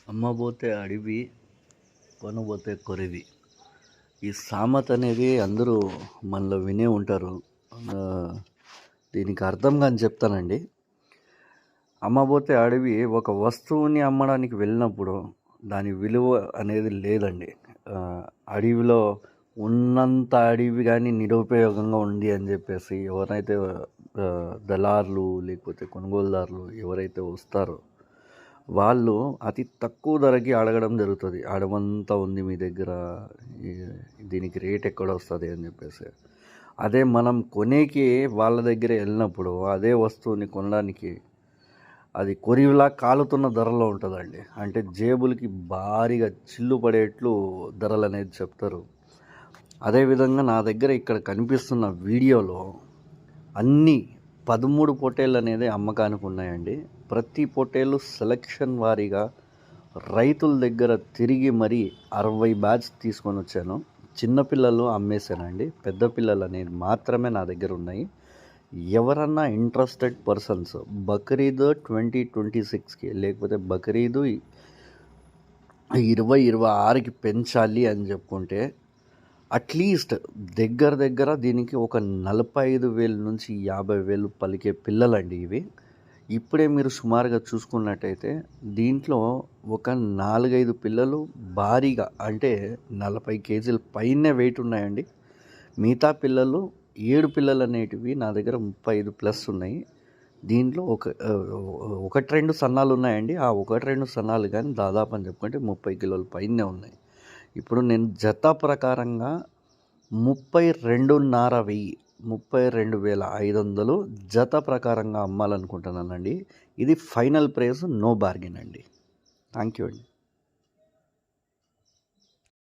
అమ్మబోతే అడవి కొనబోతే కొరివి. ఈ సామెత అనేది అందరూ మనలో వినే ఉంటారు. దీనికి అర్థం కానీ చెప్తానండి. అమ్మబోతే అడవి ఒక వస్తువుని అమ్మడానికి వెళ్ళినప్పుడు దాని విలువ అనేది లేదండి. అడవిలో ఉన్నంత అడవి కానీ నిరుపయోగంగా ఉంది అని చెప్పేసి ఎవరైతే దళారులు లేకపోతే కొనుగోలుదారులు ఎవరైతే వస్తారో వాళ్ళు అతి తక్కువ ధరకి అడగడం జరుగుతుంది. అడవంతా ఉంది మీ దగ్గర, దీనికి రేట్ ఎక్కడ వస్తుంది అని చెప్పేసి. అదే మనం కొనేకి వాళ్ళ దగ్గర వెళ్ళినప్పుడు అదే వస్తువుని కొనడానికి అది కొరివిలా కాలుతున్న ధరలో ఉంటుందండి. అంటే జేబులకి భారీగా చిల్లు పడేట్లు ధరలు అనేది చెప్తారు. అదేవిధంగా నా దగ్గర ఇక్కడ కనిపిస్తున్న వీడియోలో అన్నీ 13 పొట్టేళ్ళు అనేది అమ్మకానికి ఉన్నాయండి. ప్రతి పొట్టేళ్ళు సెలక్షన్ వారీగా రైతుల దగ్గర తిరిగి మరీ 60 బ్యాచ్ తీసుకొని వచ్చాను. చిన్నపిల్లలు అమ్మేశానండి. పెద్ద పిల్లలు అనేది మాత్రమే నా దగ్గర ఉన్నాయి. ఎవరన్నా ఇంట్రెస్టెడ్ పర్సన్స్ బక్రీద్ 2026కి లేకపోతే బక్రీద్ 2026కి పెంచాలి అని చెప్పుకుంటే అట్లీస్ట్ దగ్గర దీనికి ఒక 45,000 నుంచి 50,000 పలికే పిల్లలండి ఇవి. ఇప్పుడే మీరు సుమారుగా చూసుకున్నట్టయితే దీంట్లో ఒక 4-5 పిల్లలు భారీగా అంటే 40 కేజీల పైనే వెయిట్ ఉన్నాయండి. మిగతా పిల్లలు 7 పిల్లలు అనేటివి నా దగ్గర 35+ ఉన్నాయి. దీంట్లో ఒకటి రెండు సన్నాలు ఉన్నాయండి. ఆ 1-2 సన్నాలు కానీ దాదాపు అని చెప్పుకుంటే 30 కిలోల పైనే ఉన్నాయి. ఇప్పుడు నేను జత ప్రకారంగా 32,500 జత ప్రకారంగా అమ్మాలనుకుంటున్నానండి. ఇది ఫైనల్ ప్రైస్, నో బార్గెన్ అండి. థ్యాంక్ యూ అండి.